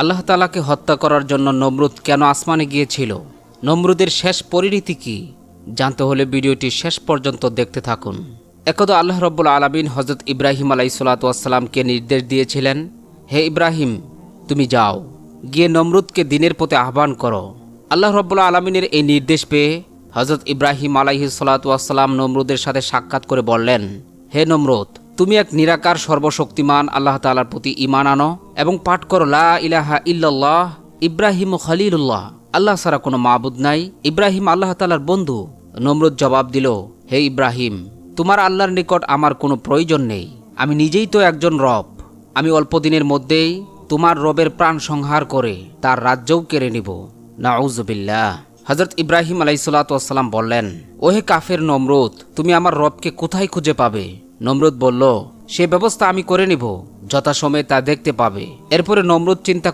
আল্লাহ তাআলাকে হত্যা করার জন্য নমরুদ কেন আসমানে গিয়েছিল, নমরুদের শেষ পরিণতি কি, জানতে হলে ভিডিওটি শেষ পর্যন্ত দেখতে থাকুন। একদা আল্লাহ রাব্বুল আলামিন হযরত ইব্রাহিম আলাইহিসসালাতু ওয়াসসালামকে নির্দেশ দিয়েছিলেন, হে ইব্রাহিম, তুমি যাও, গিয়ে নমরুদকে দ্বীনের পথে আহ্বান করো। আল্লাহ রাব্বুল আলামিনের এই নির্দেশ পেয়ে হযরত ইব্রাহিম আলাইহিসসালাতু ওয়াসসালাম নমরুদের সাথে সাক্ষাৎ করে বললেন, হে নমরুদ, তুমি এক নিরাকার সর্বশক্তিমান আল্লাহ তাআলার প্রতি ঈমান আনো এবং পাঠ করো লা ইলাহা ইল্লাল্লাহ ইব্রাহিম খলিলুল্লাহ, আল্লাহ ছাড়া কোনো মাবুদ নাই, ইব্রাহিম আল্লাহ তাআলার বন্ধু। নমরুদ জবাব দিল, হে ইব্রাহিম, তোমার আল্লাহর নিকট আমার কোনো প্রয়োজন নেই, আমি নিজেই তো একজন রব, আমি অল্প দিনের মধ্যেই তোমার রবের প্রাণ সংহার করে তার রাজ্যও কেড়ে নিব। নাউযুবিল্লাহ। হযরত ইব্রাহিম আলাইহিসসালাতু ওয়াসসালাম বললেন, ওহে কাফের নমরুদ, তুমি আমার রবকে কোথায় খুঁজে পাবে? নমরুদ বলল, সে ব্যবস্থা আমি করে নিব, যথাসময়ে তা দেখতে পাবে। এরপরে নমরুদ চিন্তা